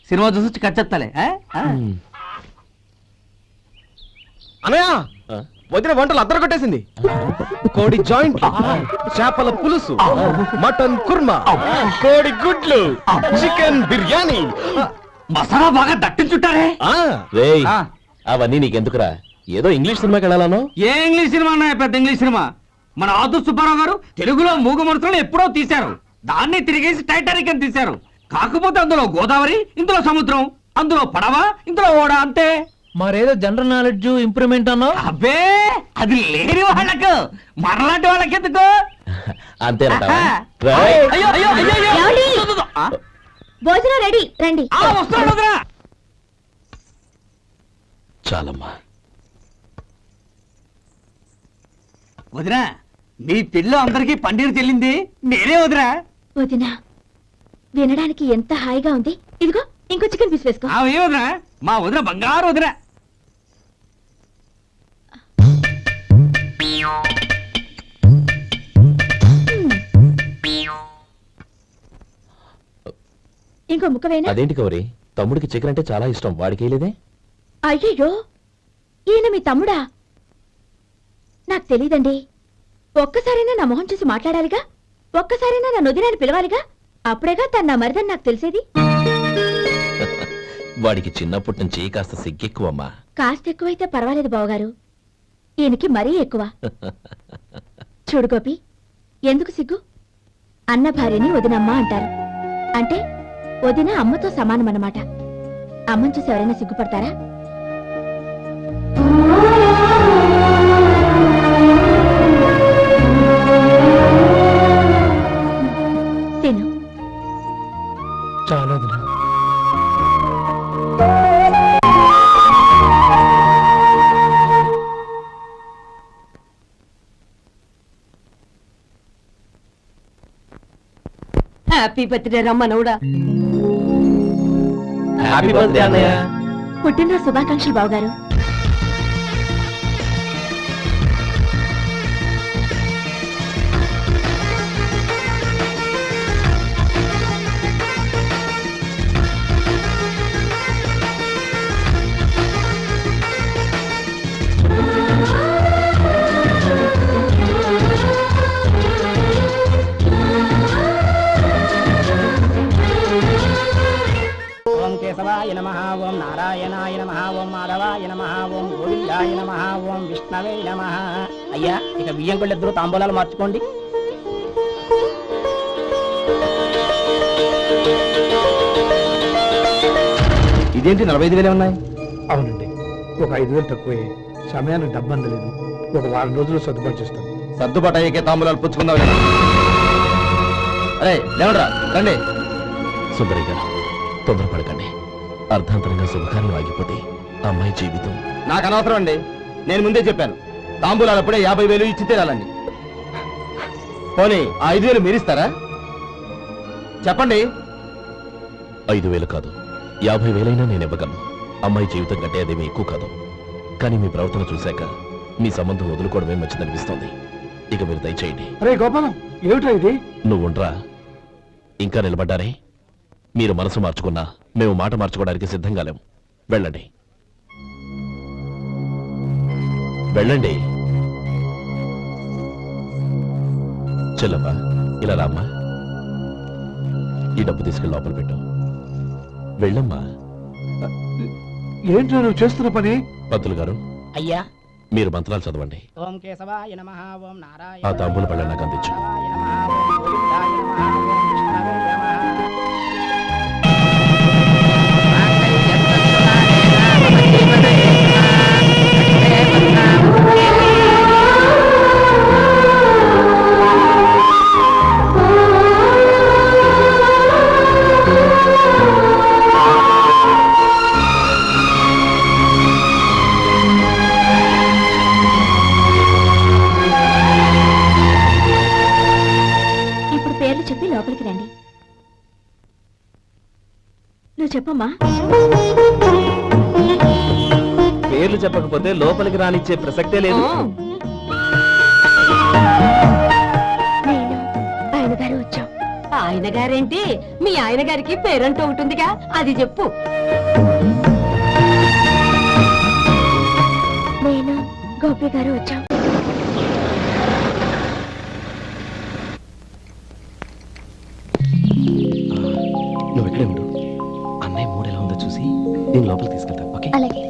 [SPEAKER 9] సినిమా చూసి కచ్చెత్తాలే.
[SPEAKER 8] అనయ్య, వదిన వంటలు అద్దరు కొట్టేసింది. కోడి జాయింట్, చేపల పులుసు, మటన్ కుర్మా, కోడి గుడ్లు, చికెన్ బిర్యానీ,
[SPEAKER 9] మసాలా బాగా దట్టించుంటారే.
[SPEAKER 4] రేయ్, అవన్నీ నీకెందుకురా? ఏదో ఇంగ్లీష్ సినిమాకి వెళ్ళాలను.
[SPEAKER 9] ఏ ఇంగ్లీష్ సినిమా అన్నా? పెద్ద ఇంగ్లీష్ సినిమా. మన ఆదు సుబ్బారావు గారు తెలుగులో మూగమరుతులను ఎప్పుడో తీశారు. దాన్ని తిరిగేసి టైటానిక్ అని తీశారు. కాకపోతే అందులో గోదావరి, ఇందులో సముద్రం, అందులో పడవ, ఇందులో ఓడ, అంతే.
[SPEAKER 5] మరేదో జనరల్ నాలెడ్జ్ ఇంప్రూవ్మెంట్ అన్నా?
[SPEAKER 9] అబ్బే, అది లేని వాళ్ళకు, మనలాంటి వాళ్ళకి ఎందుకు?
[SPEAKER 4] అంతేనంటావా?
[SPEAKER 9] అయ్యో, అయ్యో, అయ్యో, అయ్యో.
[SPEAKER 2] ఏమండి? భోజనం రెడీ, రండి.
[SPEAKER 9] వస్తున్నాడు వదరా.
[SPEAKER 4] చాలమ్మా.
[SPEAKER 9] వదినా, మీ పిల్ల అందరికీ పన్నీరు చెల్లింది నేనే వదినా.
[SPEAKER 2] వదినా, వినడానికి ఎంత హాయిగా ఉంది. ఇదిగో ఇంకో చికెన్ పీస్ వేసుకో.
[SPEAKER 9] ఏ వదినా, మా వదిన బంగారు వదినా.
[SPEAKER 2] ఇంకో ముక్క వేయనా?
[SPEAKER 4] అదేంటి కౌరి, తమ్ముడికి చికెన్ అంటే చాలా ఇష్టం, వాడికి లేదే?
[SPEAKER 2] అయ్యయ్యో, ఈయన మీ తమ్ముడా? నాకు తెలీదండి. ఒక్కసారైనా నా మొహం చూసి మాట్లాడాలిగా, ఒక్కసారైనా నా నుదినాన్ని పిలవాలిగా, అప్పుడేగా తన నా మరిదని నాకు తెలిసేది.
[SPEAKER 4] వాడికి చిన్నప్పటి నుంచి కాస్త సిగ్గెక్కువమ్మా.
[SPEAKER 2] కాస్త ఎక్కువైతే పర్వాలేదు బావగారు, ఈయనకి మరీ ఎక్కువ. చూడు గోపి, ఎందుకు సిగ్గు? అన్న భార్యని వదినమ్మ అంటారు. అంటే వదిన అమ్మతో సమానమన్నమాట. అమ్మని చూసి ఎవరైనా సిగ్గుపడతారా?
[SPEAKER 10] హ్యాపీ బర్త్డే రమ్మనవుడా.
[SPEAKER 5] హ్యాపీ బర్త్డే అన్నయ్య.
[SPEAKER 2] పుట్టినరోజు శుభాకాంక్షలు బావగారు.
[SPEAKER 9] ఓం కేశవాయ నమః, ఓం నారాయణాయ నమః, ఓం మాధవాయ నమః, ఓం గోవిందాయ నమః, ఓం విష్ణవే నమః. అయ్యా ఇక బియ్యం కొళ్ళిద్దరూ తాంబూలాలు మార్చుకోండి.
[SPEAKER 8] ఇదేంటి 45,000 ఉన్నాయి?
[SPEAKER 3] అవునండి, ఒక 5,000 తక్కువే. సమయానికి డబ్బు అందలేదు. ఒక వారం రోజులు సర్దుబాటు చేస్తాను.
[SPEAKER 8] సర్దుబాటు అయ్యే తాంబూలాలు పుచ్చుకుందాం. అరే లేవడరా, రండి.
[SPEAKER 4] సుందరి గారు తొందరపడకండి. అర్ధాంతరంగా శుభకార్యం ఆగిపోతే అమ్మాయి జీవితం.
[SPEAKER 8] నాకు అనవసరం అండి, నేను ముందే చెప్పాను. తాంబూలాలు అప్పుడే 50,000 ఇచ్చి తీరాలండి. పోనీ ఆ 5,000 మీరిస్తారా? చెప్పండి.
[SPEAKER 4] 5,000 కాదు, 50,000 నేను ఇవ్వగలను. అమ్మాయి జీవితం కంటే అదేమీ ఎక్కువ కాదు. కానీ మీ ప్రవర్తన చూశాక మీ సంబంధం వదులుకోవడమే మంచిదనిపిస్తోంది. ఇక మీరు దయచేయండి.
[SPEAKER 3] అరే గోపాలం, ఏమిటా ఇది?
[SPEAKER 4] నువ్వుండ్రా, ఇంకా నిలబడ్డారే. మీరు మనసు మార్చుకున్నా మేము మాట మార్చుకోవడానికి సిద్ధంగా లేము. వెళ్ళండి వెళ్ళండి. చెల్లమ్మా ఇలా రామ్మా. ఈ డబ్బు తీసుకెళ్ళి లోపల పెట్టు. వెళ్ళమ్మా.
[SPEAKER 3] ఏంటో నువ్వు చేస్తున్న పని?
[SPEAKER 4] పంతులు గారు
[SPEAKER 9] అయ్యా
[SPEAKER 4] మీరు మంత్రాలు చదవండి.
[SPEAKER 9] ఓం కేశవాయ నమః, ఓం నారాయణ
[SPEAKER 4] ఆ తాంబూల పళ్ళ నాకు అందించు.
[SPEAKER 2] ఇప్పుడు పేర్లు చెప్పి లోపలికి రండి. నువ్వు చెప్పమ్మా.
[SPEAKER 5] పేర్లు చెప్పకపోతే లోపలికి రానిచ్చే ప్రసక్తే లేదు.
[SPEAKER 2] నేను ఆయన గారు వచ్చాం.
[SPEAKER 10] ఆయన గారేంటి, మీ ఆయన గారికి పేరంటూ ఉంటుందిగా, అది చెప్పు.
[SPEAKER 2] నేను గోపి గారు వచ్చాం.
[SPEAKER 4] నువ్వు ఇక్కడే ఉండు. అన్నయ్య మూడు ఎలా ఉందో చూసి నేను లోపలికి తీసుకెళ్తాను. ఓకే?
[SPEAKER 2] అలాగే.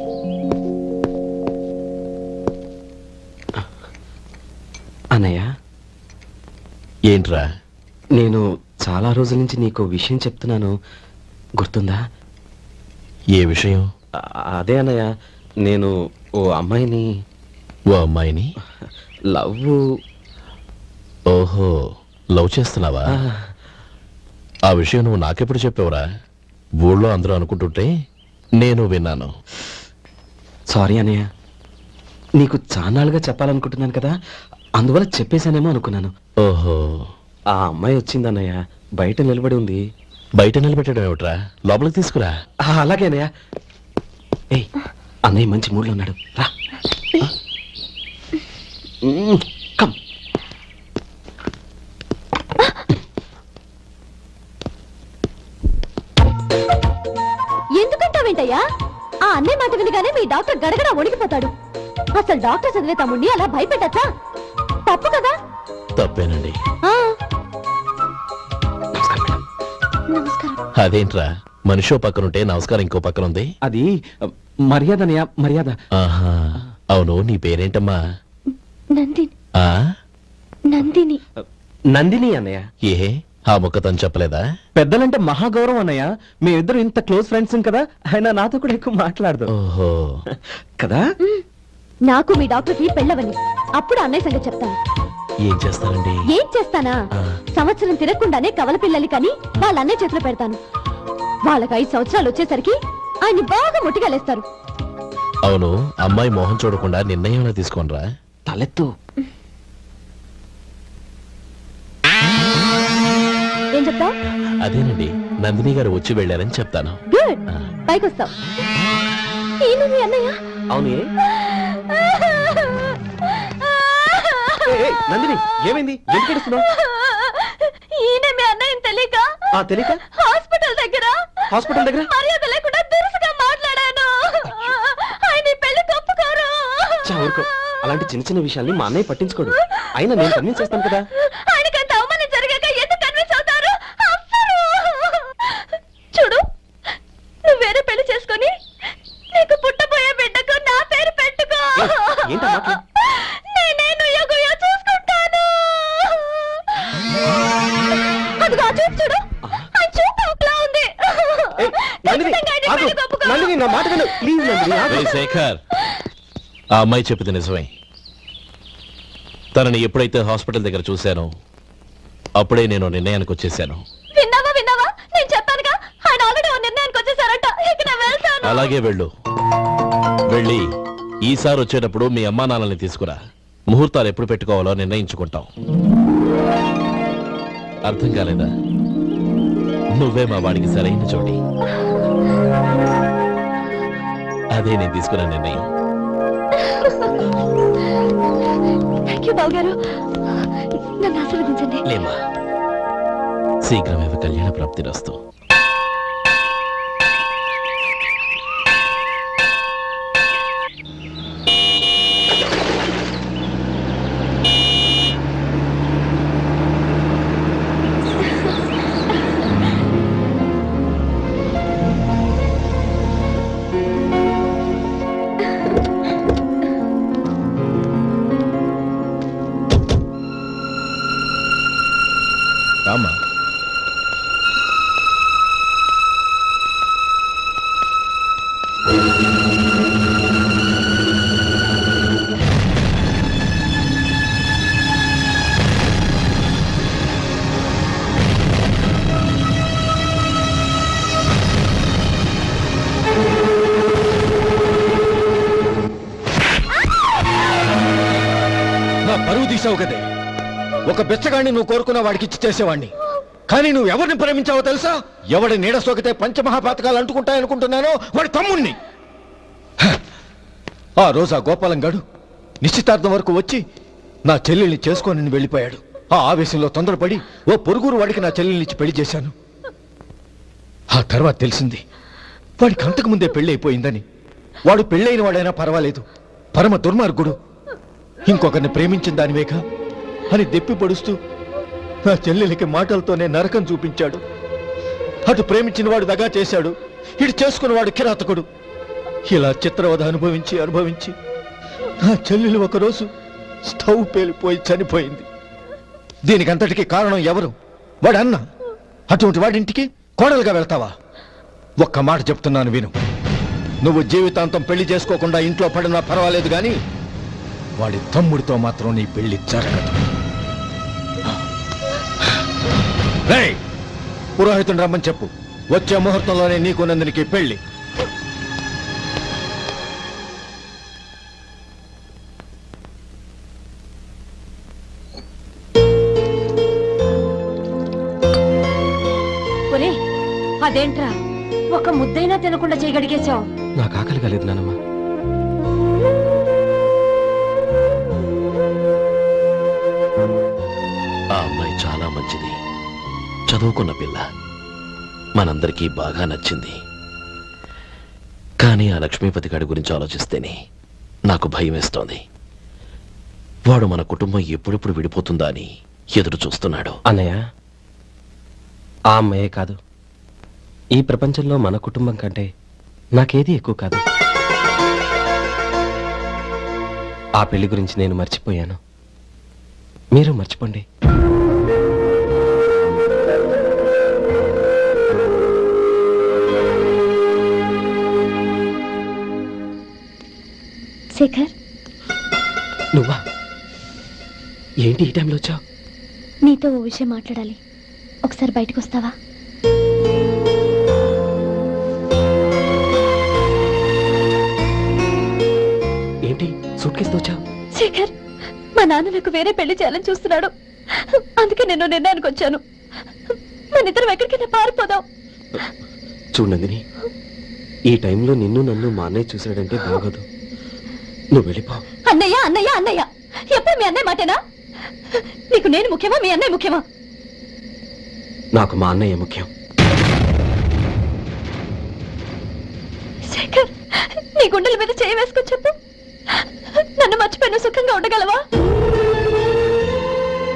[SPEAKER 11] అన్నయ్య,
[SPEAKER 4] ఏంట్రా?
[SPEAKER 11] నేను చాలా రోజుల నుంచి నీకు విషయం చెప్తున్నాను, గుర్తుందా?
[SPEAKER 4] ఏ విషయం?
[SPEAKER 11] అదే అన్నయ్య, నేను ఓ అమ్మాయిని
[SPEAKER 4] ఓ అమ్మాయిని
[SPEAKER 11] లవ్.
[SPEAKER 4] ఓహో, లవ్ చేస్తున్నావా? ఆ విషయం నువ్వు నాకెప్పుడు చెప్పావురా? ఊళ్ళో అందరూ అనుకుంటుంటే నేను విన్నాను.
[SPEAKER 11] సారీ అన్నయ్య, నీకు చాన్నాళ్ళుగా చెప్పాలనుకుంటున్నాను కదా, అందువల్ల చెప్పేశానేమో అనుకున్నాను.
[SPEAKER 4] ఓహో,
[SPEAKER 11] ఆ అమ్మాయి వచ్చిందన్నయ్య, బయట నిలబడి ఉంది.
[SPEAKER 4] బయట నిలబెట్టడం ఏమిట్రా? లోపలికి తీసుకురా.
[SPEAKER 11] అలాగే అన్నయ్య. ఏయ్, అన్నయ్య మంచి మూడ్లో ఉన్నాడు, రా. కమ్.
[SPEAKER 2] ఎందుకంటావేంటయ్యా? ఆ అన్నయ్య మాట వినగానే మీ డాక్టర్ గడగడ వణికిపోతాడు. అసలు డాక్టర్ చదివే తమ్ముడిని అలా భయపెట్టచ్చా? తప్పు కదా?
[SPEAKER 4] తప్పేనండి.
[SPEAKER 2] ఆ,
[SPEAKER 11] నమస్కారం మేడం.
[SPEAKER 2] నమస్కారం.
[SPEAKER 4] అదేంట్రా, మనిషో పక్కనుంటే నమస్కారం ఇంకో పక్కన ఉంది?
[SPEAKER 11] అది మర్యాద అన్నయ్య, మర్యాద.
[SPEAKER 4] ఆహా, అవును, నీ పేరేంటమ్మా?
[SPEAKER 2] నందిని.
[SPEAKER 4] ఆ
[SPEAKER 2] నందిని.
[SPEAKER 11] నందిని అన్నయ్య.
[SPEAKER 4] ఏ ఆ ముక్కతను చెప్పలేదా?
[SPEAKER 11] పెద్దలంటే మహాగౌరవం అన్నయ్య, మేమిద్దరు ఇంత క్లోజ్ ఫ్రెండ్స్ కదా, ఆయన నాతో కూడా ఎక్కువ మాట్లాడదు
[SPEAKER 4] ఓహో,
[SPEAKER 11] కదా.
[SPEAKER 2] నాకు మీ డాక్టర్కి పెళ్ళవని, అప్పుడు అన్నయ్య సంగతి చెప్తాను.
[SPEAKER 4] ఏం చేస్తానండి?
[SPEAKER 2] ఏం చేస్తానా?
[SPEAKER 4] ఆ.
[SPEAKER 2] సంవత్సరం తిరగకుండానే కవల పిల్లల్ని కని వాళ్ళ అన్నయ్య చేతిలో పెడతాను. వాళ్ళకి 5 సంవత్సరాలు వచ్చేసరికి ఆయన్ని బాగా ముట్టిగలేస్తారు.
[SPEAKER 4] అవును, అమ్మాయి మొహం చూడకుండా నిర్ణయం తీసుకోనరా?
[SPEAKER 11] తలెత్తు.
[SPEAKER 2] ఏం చెప్తావు?
[SPEAKER 4] అదేనండి, నందిని గారు వచ్చి వెళ్ళారని చెప్తాను.
[SPEAKER 2] గుడ్, పైకి వస్తావు. ఈయన మీ అన్నయ్య?
[SPEAKER 11] అవును. నందిని, ఏమైంది? ఎందుకు ఏడుస్తున్నావు?
[SPEAKER 2] ఈయన మీ అన్నయ్యని తెలియక
[SPEAKER 11] తెలియక
[SPEAKER 2] హాస్పిటల్ దగ్గర మర్యాద లేకుండా దురుసుగా మాట్లాడాను. ఆయన ఈ పెళ్లి తప్పుకోరు.
[SPEAKER 11] ఊరుకో, అలాంటి చిన్న చిన్న విషయాల్ని మా అన్నయ్య పట్టించుకోడు. అయినా నేను కన్విన్స్ చేస్తాను కదా.
[SPEAKER 2] ఆయనకంత అవమానం జరిగాక ఎందుకు కన్విన్స్ అవుతారు? చూడు, నువ్వు వేరే పెళ్లి చేసుకొని నీకు పుట్టబోయే బిడ్డకు నా పేరు పెట్టుకో.
[SPEAKER 11] ఏంటమ్మా?
[SPEAKER 2] నేనే నుయ్యగుయ్య చూసుకుంటాను. అదిగో ఆ చూపు చూడు, ఆ చూపు ఒకలా ఉంది. ఖచ్చితంగా ఆయన పెళ్లి ఒప్పుకో.
[SPEAKER 11] నా మాట విను ప్లీజ్.
[SPEAKER 4] రేయ్ శేఖర్, ఆ అమ్మాయి చెప్పింది నిజమే. తనని ఎప్పుడైతే హాస్పిటల్ దగ్గర చూశానో అప్పుడే నేను నిర్ణయానికి వచ్చేసాను.
[SPEAKER 2] విన్నావా? నేను చెప్పానుగా, ఆయన ఆల్రెడీ ఓ నిర్ణయానికి వచ్చేసారట. ఇక నేను వెళ్తాను.
[SPEAKER 4] అలాగే వెళ్ళి ఈసారి వచ్చేటప్పుడు మీ అమ్మా నాన్నల్ని తీసుకురా. ముహూర్తాలు ఎప్పుడు పెట్టుకోవాలో నిర్ణయించుకుంటాం. అర్థం కాలేదా? నువ్వే మా వాడికి సరైన చోటి. అదే నేను తీసుకున్న నిర్ణయం.
[SPEAKER 2] థ్యాంక్ యూ బాబు గారు, నన్ను ఆశీర్వదించండి.
[SPEAKER 4] లేమ్మా, శీఘ్రమేవ కళ్యాణ ప్రాప్తిరస్తు.
[SPEAKER 8] రామ్మా. నా పరువు తీసావు కదే. ఒక బెచ్చగాడిని నువ్వు కోరుకున్న వాడికి ఇచ్చి చేసేవాడిని. కానీ నువ్వు ఎవరిని ప్రేమించావో తెలుసా? ఎవడి నీడ సోకితే పంచమహాపాతకాలు అంటుకుంటాయనుకుంటున్నానో వాడి తమ్ముణ్ణి. ఆ రోజు ఆ గోపాలం గాడు నిశ్చితార్థం వరకు వచ్చి నా చెల్లెల్ని చేసుకొని వెళ్ళిపోయాడు. ఆ ఆవేశంలో తొందరపడి ఓ పొరుగురు వాడికి నా చెల్లెల్ని ఇచ్చి పెళ్లి చేశాను. ఆ తర్వాత తెలిసింది వాడికి అంతకు ముందే పెళ్లి అయిపోయిందని. వాడు పెళ్ళైన వాడైనా పర్వాలేదు, పరమ దుర్మార్గుడు. ఇంకొకరిని ప్రేమించిన దానివేక అని దెప్పి పొడుస్తూ నా చెల్లెలికి మాటలతోనే నరకం చూపించాడు. అటు ప్రేమించిన వాడు దగా చేశాడు, ఇటు చేసుకున్నవాడు కిరాతకుడు. ఇలా చిత్రవధ అనుభవించి నా చెల్లెలు ఒకరోజు స్టవ్ పేలిపోయి చనిపోయింది. దీనికంతటికి కారణం ఎవరు? వాడు అన్న. అటువంటి వాడింటికి కోడలుగా వెళ్తావా? ఒక్క మాట చెప్తున్నాను విను. నువ్వు జీవితాంతం పెళ్లి చేసుకోకుండా ఇంట్లో పడినా పర్వాలేదు, కానీ వాడి తమ్ముడితో మాత్రం నీ పెళ్లి జరగదు. రేయ్, పురోహితుని రమ్మని చెప్పు. వచ్చే ముహూర్తంలోనే నీకు నందినికి పెళ్లి.
[SPEAKER 10] ఒరే, అదేంట్రా ఒక ముద్దైనా తినకుండా చేయగడిగేశావు?
[SPEAKER 11] నాకు ఆకలి కాలేదు నానమ్మ.
[SPEAKER 4] ఆ అమ్మాయి చాలా మంచిది, చదువుకున్న పిల్ల, మనందరికీ బాగా నచ్చింది. కానీ ఆ లక్ష్మీపతి గారి గురించి ఆలోచిస్తేనే నాకు భయం వేస్తోంది. వాడు మన కుటుంబం ఎప్పుడెప్పుడు విడిపోతుందా అని ఎదురు చూస్తున్నాడు.
[SPEAKER 11] అన్నయ్య, ఆ అమ్మాయే కాదు, ఈ ప్రపంచంలో మన కుటుంబం కంటే నాకేది ఎక్కువ కాదు. ఆ పెళ్లి గురించి నేను మర్చిపోయాను, మీరు మర్చిపోండి.
[SPEAKER 2] శేఖర్,
[SPEAKER 11] నువ్వా? ఏంటి ఈ టైంలో వచ్చావు?
[SPEAKER 2] నీతో ఓ విషయం మాట్లాడాలి. ఒకసారి బయటకు వస్తావా?
[SPEAKER 11] ఏంటి సూట్ కేసుతో వచ్చావు?
[SPEAKER 2] శేఖర్, మా నాన్న నాకు వేరే పెళ్లి చేయాలని చూస్తున్నాడు. అందుకే నేను నిర్ణయానికి వచ్చాను. మన ఇద్దరం ఎక్కడికైనా పారిపోదాం.
[SPEAKER 11] చూడండి, ఈ టైంలో నిన్ను నన్ను మా అన్నయ్య చూశాడంటే బాగోదు. నువ్వు వెళ్ళిపో.
[SPEAKER 2] అన్నయ్య అన్నయ్య అన్నయ్య, ఎప్పుడు మీ అన్నయ్య మాటేనా? నీకు నేను ముఖ్యమా, మీ అన్నయ్య ముఖ్యమా?
[SPEAKER 11] నాకు మా అన్నయ్య ముఖ్యం.
[SPEAKER 2] శేఖర్, నీ గుండెల మీద చేయి వేసుకొని చెప్పు, నన్ను మర్చిపోయిన సుఖంగా ఉండగలవా?